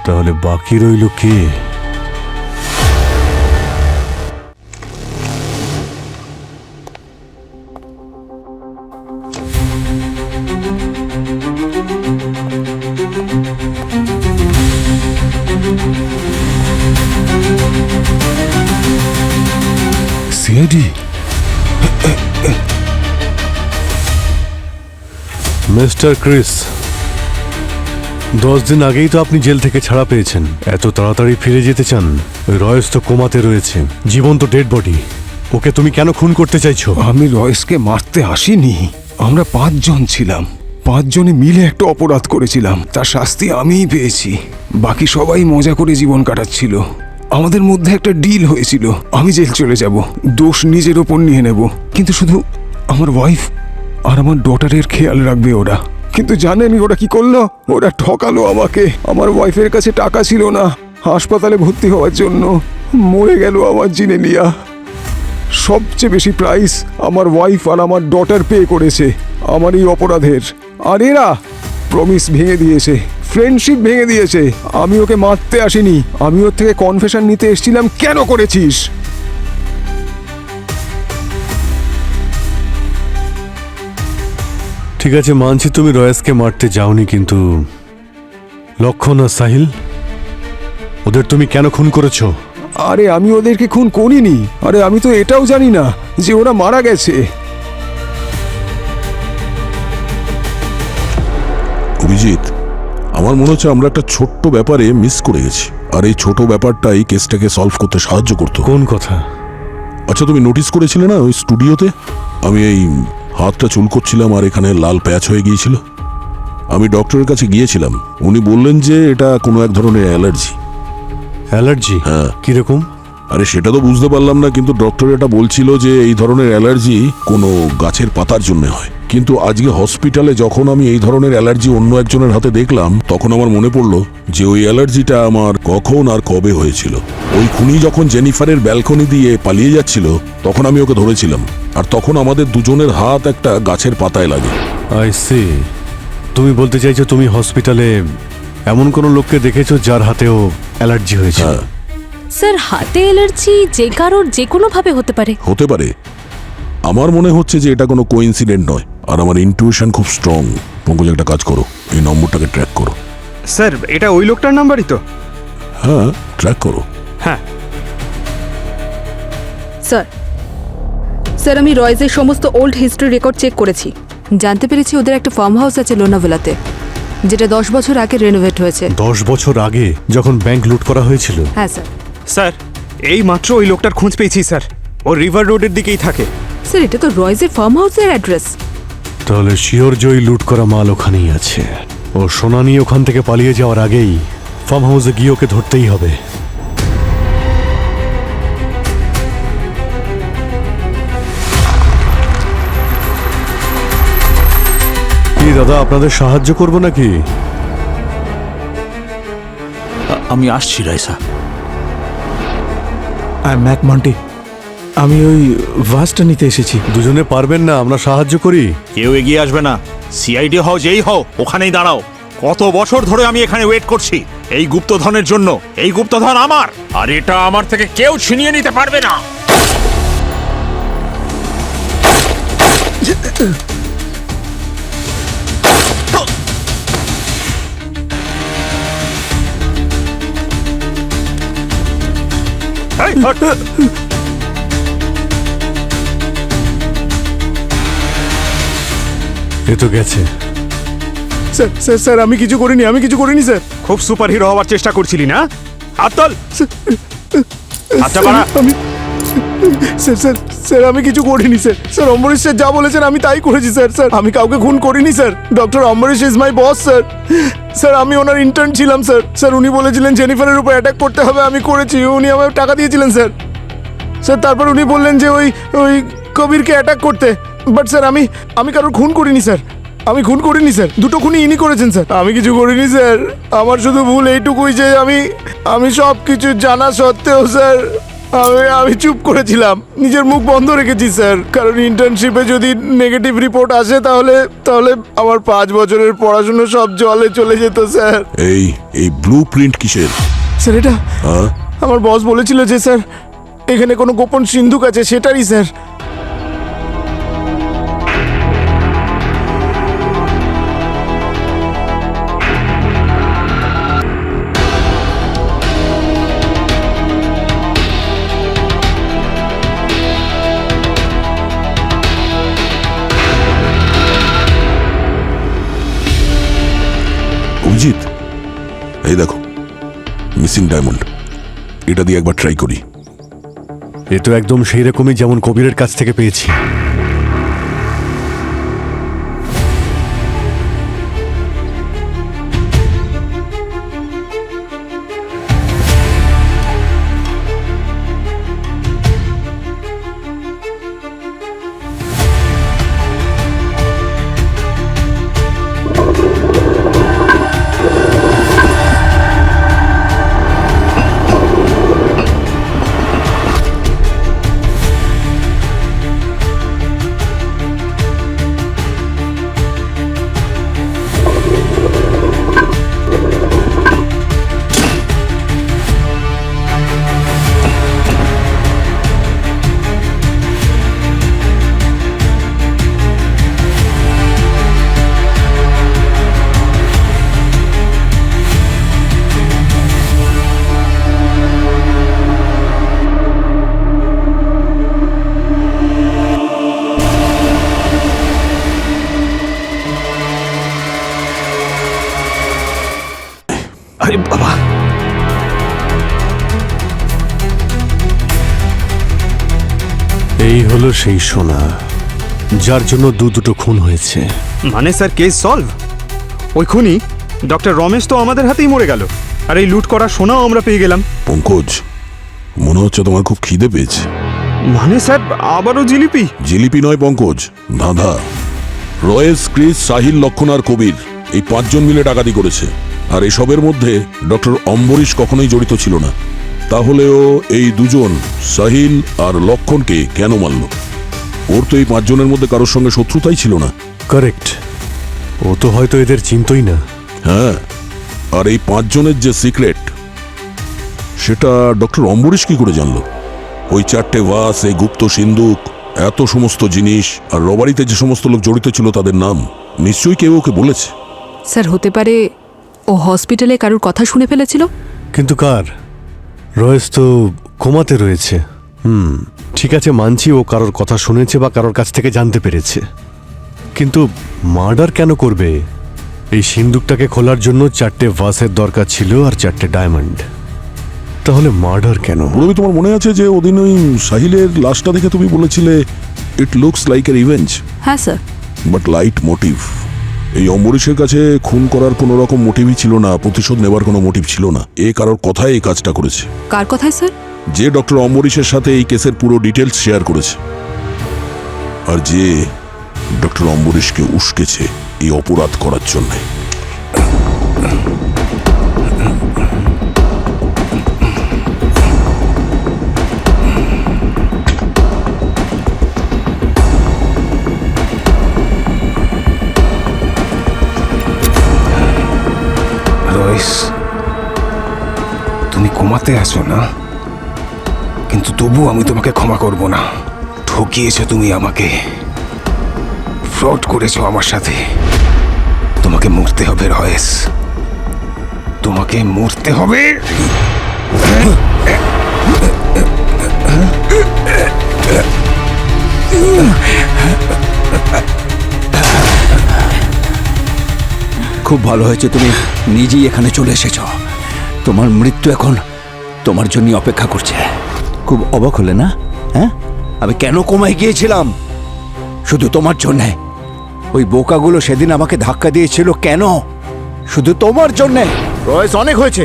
তাহলে বাকি রইল কে? সিআইডি। মিস্টার ক্রিস, 10 দিন আগেই তো আপনি জেল থেকে ছাড়া পেয়েছেন। এত তাড়াতাড়ি ফিরে যেতে চান? ওই রয়েস তো কোমাতে রয়েছে, জীবন্ত ডেড বডি। ওকে তুমি কেন খুন করতে চাইছো? আমি রয়েসকে মারতে আসিনি, আমরা 5 জন ছিলাম। পাঁচজনে মিলে একটা অপরাধ করেছিলাম, তার শাস্তি আমিই পেয়েছি। বাকি সবাই মজা করে জীবন কাটাচ্ছিল। আমাদের মধ্যে একটা ডিল হয়েছিল, আমি জেল চলে যাব, দোষ নিজের ওপর নিয়ে নেব, কিন্তু শুধু আমার ওয়াইফ আর আমার ডটারের খেয়াল রাখবে ওরা। কিন্তু জানেন ওরা কি করলো? ওরা ঠকালো আমাকে। আমার ওয়াইফের কাছে টাকা ছিল না হাসপাতালে ভর্তি হওয়ার জন্য, মরে গেল আমার জিনেলিয়া। সবচেয়ে বেশি প্রাইস আমার ওয়াইফ আর আমার ডটার পে করেছে আমার এই অপরাধের। আর এরা প্রমিস ভেঙে দিয়েছে, ফ্রেন্ডশিপ ভেঙে দিয়েছে। আমি ওকে মারতে আসিনি, আমি ওর থেকে কনফেশন নিতে এসেছিলাম। কেন করেছিস? ঠিক আছে, মানছি তুমি রয়েসকে মারতে যাওনি, কিন্তু লক্ষণ আর সাহিল, ওদের তুমি কেন খুন করেছো? আরে আমি ওদেরকে খুন করিনি। আরে আমি তো এটাও জানি না যে ওরা মারা গেছে। অভিজিৎ, আমার মনে হচ্ছে আমরা একটা ছোট্ট ব্যাপারে মিস করে গেছি, আর এই ছোট ব্যাপারটাই কেসটাকে সলভ করতে সাহায্য করতো। কোন কথা? আচ্ছা, তুমি নোটিস করেছিলে না ওই স্টুডিওতে আমি এই হাতটা চুলকোচ্ছিলাম আর এখানে লাল প্যাচ হয়ে গিয়েছিল? আমি ডক্টরের কাছে গিয়েছিলাম, উনি বললেন যে এটা কোনো এক ধরনের অ্যালার্জি। অ্যালার্জি? হ্যাঁ। কিরকম? আরে সেটা তো বুঝতে পারলাম না, কিন্তু ডক্টর এটা বলছিল যে এই ধরনের অ্যালার্জি কোনো গাছের পাতার জন্য হয়। কিন্তু আজকে হসপিটালে যখন আমি এই ধরনের অ্যালার্জি অন্য একজনের হাতে দেখলাম, তখন আমার মনে পড়লো যে ওই অ্যালার্জিটা আমার কখন আর কবে হয়েছিল। ওই খুনি যখন জেনিফারের ব্যালকনি দিয়ে পালিয়ে যাচ্ছিল, তখন আমি ওকে ধরেছিলাম, আর তখন আমাদের দুজনের হাত একটা গাছের পাতায় লাগে। I see. তুমি বলতে চাইছো তুমি হসপিটালে এমন কোনো লোককে দেখেছো যার হাতেও অ্যালার্জি হয়েছে? হ্যাঁ। স্যার, হাতে অ্যালার্জি যে কারোর যে কোনো ভাবে হতে পারে। হতে পারে। আমার মনে হচ্ছে যে এটা কোনো কোইন্সিডেন্ট নয়, আর আমার ইনটিউশন খুব স্ট্রং। পঙ্কজ, একটা কাজ করো, এই নম্বরটাকে ট্র্যাক করো। স্যার, এটা ওই লোকটার নাম্বারই তো? হ্যাঁ, ট্র্যাক করো। হ্যাঁ স্যার, স্যার আমি রয়েজের সমস্ত ওল্ড হিস্ট্রি রেকর্ড চেক করেছি। জানতে পেরেছি ওদের একটা ফার্ম হাউস আছে লোনাভেলাতে, যেটা 10 বছর আগে রেনোভেট হয়েছে। 10 বছর আগে, যখন ব্যাংক লুট করা হয়েছিল? হ্যাঁ স্যার। স্যার, এই মাত্র ওই লোকটার খোঁজ পেয়েছি স্যার, ও রিভার রোডের দিকেই থাকে। স্যার, এটা তো রয়েজের ফার্ম হাউসের অ্যাড্রেস। তাহলে শিওর জয়ী লুট করা মাল ওখানেই আছে। ও সোনা নিয়ে ওখান থেকে পালিয়ে যাওয়ার আগেই ফার্ম হাউসে গিয়ে ওকে ধরতেই হবে। কি দাদা, আপনাদের সাহায্য করব নাকি? আমি আসছি রাইসা। ম্যাক মন্টি, আমি ওই ভাসটা নিতে এসেছি। দুজনে পারবেন না? আমরা সাহায্য করি। কেউ এগিয়ে আসবে না। সিআইডি হও যেই হও, ওখানেই দাঁড়াও। কত বছর ধরে আমি এখানে ওয়েট করছি এই গুপ্তধনের জন্য। এই গুপ্তধন আমার, আর এটা আমার থেকে কেউ ছিনিয়ে নিতে পারবে না। এ তো গেছে। স্যার স্যার স্যার আমি কিছু করিনি, আমি কিছু করিনি স্যার। খুব সুপার হিরো হওয়ার চেষ্টা করছিলি না? হাত তোল। আচ্ছা বাড়া। আমি স্যার স্যার স্যার আমি কিছু করিনি স্যার। স্যার অম্বরীশ স্যার যা বলেছেন আমি তাই করেছি স্যার। স্যার আমি কাউকে খুন করিনি sir. Doctor Ambarish is my boss sir. Sir আমি ওনার ইন্টার্ন ছিলাম স্যার। স্যার উনি বলেছিলেন জেনিফারের উপর অ্যাটাক করতে হবে, আমি করেছি। উনি আমায় টাকা দিয়েছিলেন স্যার। স্যার তারপর উনি বললেন যে ওই ওই কবিরকে অ্যাটাক করতে। বাট স্যার আমি কারোর খুন করিনি স্যার। আমি খুন করিনি স্যার। দুটো খুনই ইনি করেছেন স্যার। আমি কিছু করিনি স্যার। আমার শুধু ভুল এইটুকুই যে আমি সব কিছু জানা সত্ত্বেও স্যার আমি চুপ করেছিলাম, নিজের মুখ বন্ধ রেখেছি স্যার। কারণ ইন্টার্নশিপে যদি নেগেটিভ রিপোর্ট আসে তাহলে আমার 5 বছরের পড়াশুনো সব জলে চলে যেত স্যার। এই ব্লু প্রিন্ট কিসের? স্যার এটা আমার বস বলেছিল যে স্যার এখানে কোনো গোপন সিন্ধুক আছে, সেটারই স্যার। অভিজিৎ, এই দেখো মিসিং ডায়মন্ড, এটা দিয়ে একবার ট্রাই করি। এ তো একদম সেই রকমই যেমন কবিরের কাছ থেকে পেয়েছি। হলো সেই সোনা যার জন্য দুটো খুন হয়েছে। মানে স্যার কেস সলভ? ওই খুনি ডক্টর রমেশ তো আমাদের হাতেই মরে গেল, আর এই লুট করা সোনাও আমরা পেয়ে গেলাম। পঙ্কজ, মনে হচ্ছে তোমার খুব খিদে পেয়েছে। মানে স্যার আবারও জিলিপি? জিলিপি নয় পঙ্কজ, ধাঁধা। রয়েস, ক্রিস, সাহিল, লক্ষণ আর কবির এই 5 জন মিলে ডাকাতি করেছে, আর এসবের মধ্যে ডক্টর অম্বরীশ কখনোই জড়িত ছিল না। তাহলেও এই 2 জন সাহিল আর লক্ষণকে কেন মারল? ওর তো এই 5 জনের মধ্যে কারোর সঙ্গে শত্রুতাই ছিল না। কারেক্ট, ও তো হয়তো এদের চিনতই না। হ্যাঁ, আর এই 5 জনের যে সিক্রেট সেটা ডক্টর অম্বরীশ কি করে জানলো? ওই 4টে ভাস, এই গুপ্ত সিন্ধুক, এত সমস্ত জিনিস, আর রবারিতে যে সমস্ত লোক জড়িত ছিল তাদের নাম নিশ্চয়ই কেউ ওকে বলেছে। স্যার হতে পারে ও হসপিটালে কারোর কথা শুনে ফেলেছিল। কিন্তু কার? রয়েস তো কোমাতে রয়েছে। ঠিক আছে, মানছি ও কারোর কথা শুনেছে বা কারোর কাছ থেকে জানতে পেরেছে, কিন্তু মার্ডার কেন করবে? এই সিন্দুকটাকে খোলার জন্য 4টে ভাসের দরকার ছিল আর 4টে ডায়মন্ড। তাহলে মার্ডার কেন? পুরবি, তোমার মনে আছে যে ওদিন ওই সাহিলের লাশটা দেখে তুমি বলেছিলে it looks like a revenge, হ্যাঁ স্যার, বাট লাইট মোটিভ। এই অম্বরীশের কাছে খুন করার কোনো রকম মোটিভই ছিল না, প্রতিশোধ নেবার কোনো মোটিভ ছিল না। এ কারোর কথায় এই কাজটা করেছে। কার কথায় স্যার? যে ডক্টর অম্বরীশের সাথে এই কেসের পুরো ডিটেলস শেয়ার করেছে, আর যে ডক্টর অম্বরীশকে উস্কেছে এই অপরাধ করার জন্য। রয়েস, তুমি কোমাতে আছো না, কিন্তু তবু আমি তোমাকে ক্ষমা করব না। ঠকিয়েছো তুমি আমাকে, ফ্রড করেছো আমার সাথে। তোমাকে মরতে হবে রয়েস, তোমাকে মরতে হবে। খুব ভালো হয়েছে তুমি নিজেই এখানে চলে এসেছ। তোমার মৃত্যু এখন তোমার জন্য অপেক্ষা করছে। খুব অবাক হলে না? হ্যাঁ, আমি কেন কোমায় গিয়েছিলাম? শুধু তোমার জন্যে। ওই বোকাগুলো সেদিন আমাকে ধাক্কা দিয়েছিল কেন? শুধু তোমার জন্যে। রয়েস, অনেক হয়েছে।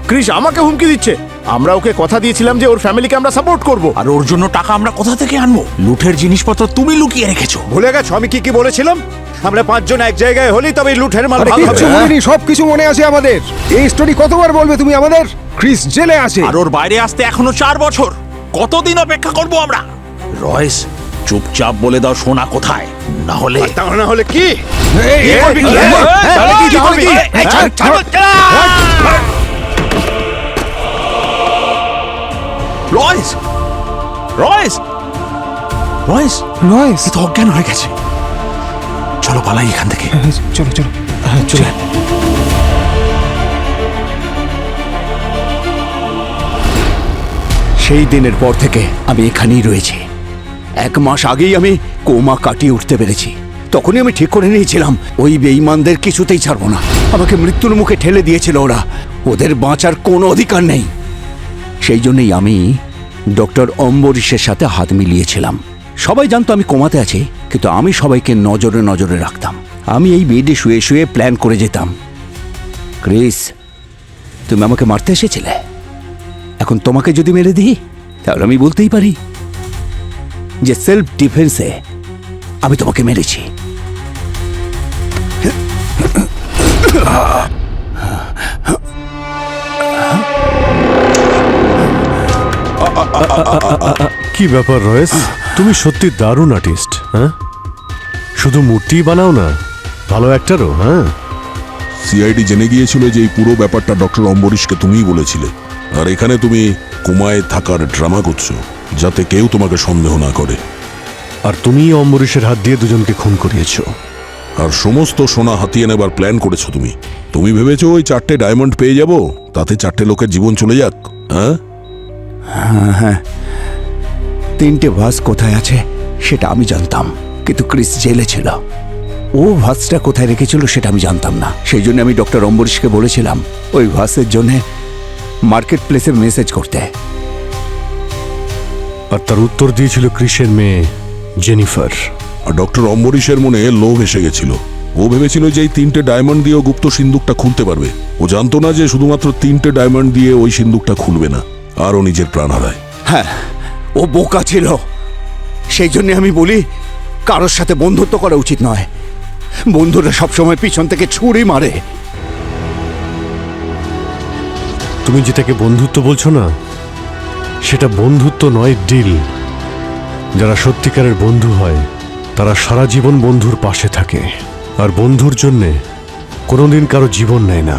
ক্রিস আমাকে হুমকি দিচ্ছে। আমরা ওকে কথা দিয়েছিলাম যে ওর ফ্যামিলিকে আমরা সাপোর্ট করব, আর ওর জন্য টাকা আমরা কোথা থেকে আনবো? লুটের জিনিসপত্র তুমি লুকিয়ে রেখেছো। ভুলে গেছো আমি কি কি বলেছিলাম? আমরা 5 জন এক জায়গায় হলি তবে লুটের মাল ভাগ হবে। মনেনি, সবকিছু মনে আছে আমাদের। এই স্টোরি কতবার বলবে তুমি আমাদের? ক্রিস জেলে আছে, আর ওর বাইরে আসতে এখনো 4 বছর। কতদিন অপেক্ষা করব আমরা? রয়েস, চুপচাপ বলে দাও সোনা কোথায়, না হলে না হলে কি? রয়েস, রয়েস, রয়েস, রয়েস, এ তো অজ্ঞান হয়ে গেছে। চলো পালাই এখান থেকে। চলো চলো চলে। সেই দিনের পর থেকে আমি এখানেই রয়েছি। 1 মাস আগেই আমি কোমা কাটিয়ে উঠতে পেরেছি। তখনই আমি ঠিক করে নিয়েছিলাম ওই বেঈমানদের কিছুতেই ছাড়বো না। আমাকে মৃত্যুর মুখে ঠেলে দিয়েছিল ওরা, ওদের বাঁচার কোনো অধিকার নেই। সেই জন্যই আমি ডক্টর অম্বরীশের সাথে হাত মিলিয়েছিলাম। সবাই জানতো আমি কোমাতে আছি, কিন্তু আমি সবাইকে নজরে নজরে রাখতাম। আমি এই বেডে শুয়ে শুয়ে প্ল্যান করে যেতাম। ক্রিস, তুমি আমাকে মারতে এসেছিলে, এখন তোমাকে যদি মেরে দিই তাহলে আমি বলতেই পারি যে সেলফ ডিফেন্সে আমি তোমাকে মেরেছি। কি ব্যাপার রয়েস, তুমি সত্যি দারুণ আর্টিস্ট। হ্যাঁ, শুধু মূর্তি বানাও না, ভালো অ্যাক্টরও। হ্যাঁ, সিআইডি জেনে গিয়েছিল যে এই পুরো ব্যাপারটা ডক্টর অম্বরীশকে তুমিই বলেছিলে, আর এখানে তুমি কোমায় থাকার ড্রামা করছো যাতে কেউ তোমাকে সন্দেহ না করে। আর তুমি অম্বরীশের হাত দিয়ে 2 জনকে খুন করিয়েছো, আর সমস্ত সোনা হাতিয়ে নেবার প্ল্যান করেছো তুমি। তুমি ভেবেছো ওই 4টে ডায়মন্ড পেয়ে যাব, তাতে 4টে লোকের জীবন চলে যাক? হ্যাঁ হ্যাঁ, 3টে ভাস কোথায় আছে সেটা আমি জানতাম, কিন্তু ক্রিস জেলে ছিল। ও ভাসটা কোথায় রেখেছিল সেটা আমি জানতাম না। সেই জন্য আমি ডক্টর অম্বরীশকে বলেছিলাম ওই ভাসের জন্য মার্কেট প্লেসে মেসেজ করতে। আর তার উত্তর দিয়েছিল ক্রিসের মেয়ে জেনিফার। আর ডক্টর অম্বরীশের মনে লোভ এসে গেছিল। ও ভেবেছিল যে এই 3টে ডায়মন্ড দিয়ে ও গুপ্ত সিন্দুকটা খুলতে পারবে। ও জানতো না যে শুধুমাত্র 3টে ডায়মন্ড দিয়ে ওই সিন্দুকটা খুলবে না, আর ও নিজের প্রাণ হারায়। হ্যাঁ, ও বোকা ছিল। সেই জন্য আমি বলি কারোর সাথে বন্ধুত্ব করা উচিত নয়। বন্ধুরা সবসময় পিছন থেকে ছুরি মারে। তুমি যেটাকে বন্ধুত্ব বলছো না, সেটা বন্ধুত্ব নয়, ডিল। যারা সত্যিকারের বন্ধু হয় তারা সারা জীবন বন্ধুর পাশে থাকে, আর বন্ধুর জন্যে কোনোদিন কারো জীবন নেয় না,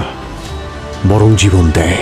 বরং জীবন দেয়।